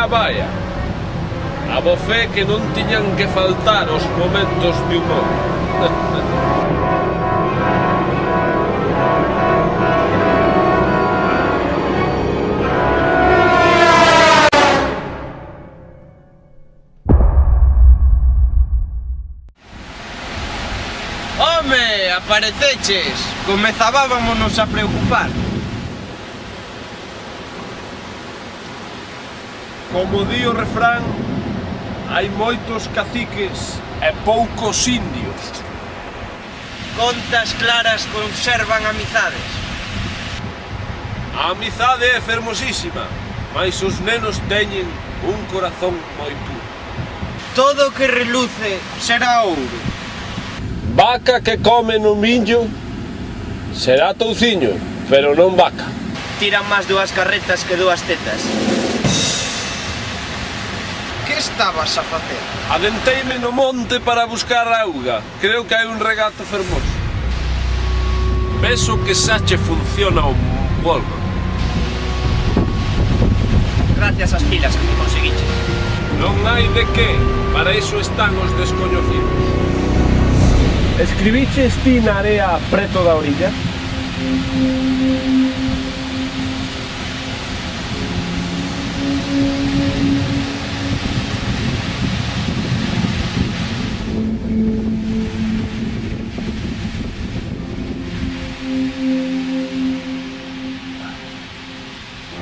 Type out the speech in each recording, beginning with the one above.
a baia. Abofé que non tiñan que faltar os momentos de humor. Home, apareceches! Comezábamos a preocupar. Como di o refrán, hai moitos caciques e poucos indios. Contas claras conservan amizades. A amizade é fermosísima, mais os nenos teñen un corazón moi puro. Todo o que reluce será ouro. Vaca que come no millo será touciño, pero non vaca. Tiran máis dúas carretas que dúas tetas. Que estabas a facer? Adenteime no monte para buscar auga. Creo que hai un regato fermoso. Penso que xa che funciona o polvo. Gracias ás pilas que me conseguiche. Non hai de que, para iso están os descoñecidos. Escribiches ti na area preto da orilla?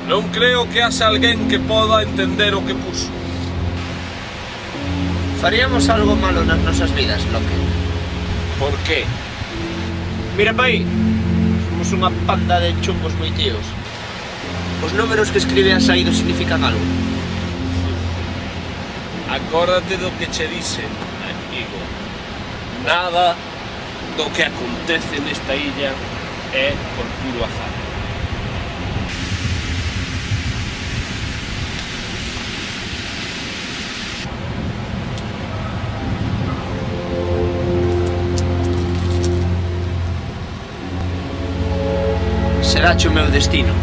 Non creo que haxa alguén que poda entender o que puso. Faríamos algo malo nas nosas vidas, Loque. Por qué? Mira pa aí. Somos unha panda de chumbos moi tíos. Os números que escribe a saído significan algo. Acórdate do que che dice, amigo. Nada do que acontece nesta illa é por puro azar. Serache o meu destino.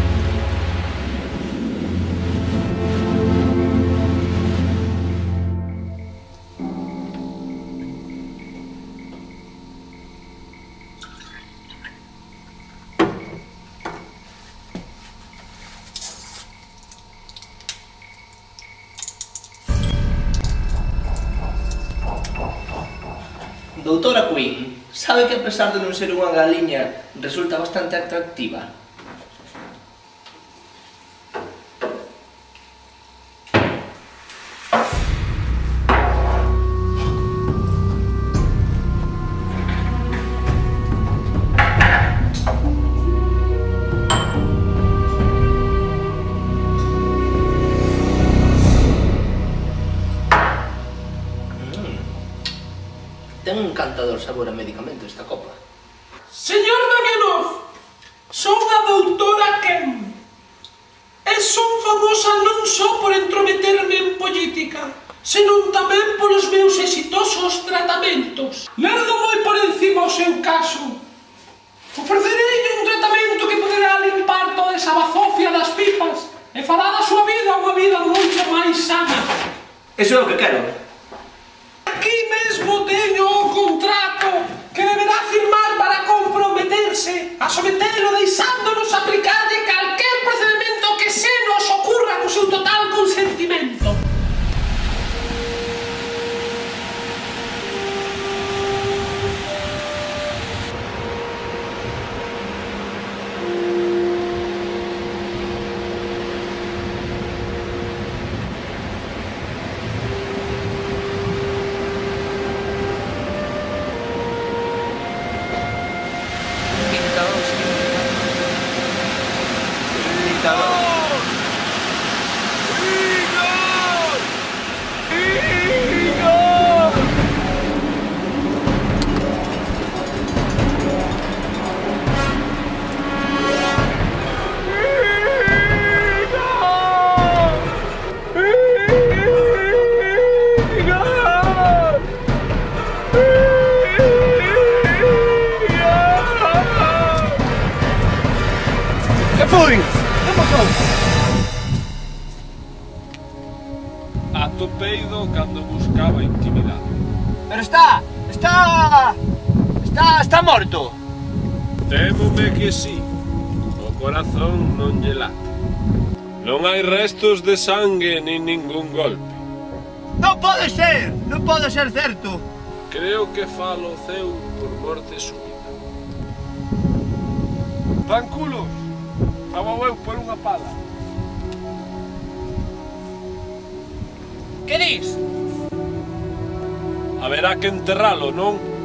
Doutora Queen, sabe que a pesar de non ser unha galiña, resulta bastante atractiva? Ten un encantador sabor a medicamento esta copa. Señor Damianov, son a doutora Ken. E son famosa non só por entrometerme en política, senón tamén polos meus exitosos tratamentos. Lerdo moi por encima o seu caso. Ofrecereille un tratamento que poderá limpar toda esa bazofia das pipas e fará da súa vida unha vida moito máis sana. Eso é o que quero. Aquí mesmo teño o contrato que deberá firmar para comprometerse a sometelo deixándonos aplicarlle calquer procedimento que se nos ocurra co seu total consentimento. Está morto. Témome que sí. O corazón non lle late. Non hai restos de sangue nin ningún golpe. Non pode ser certo. Creo que falo ceu por morte súbita. Tranculos, abou eu por unha pala. Que dis? Haberá que enterralo, non?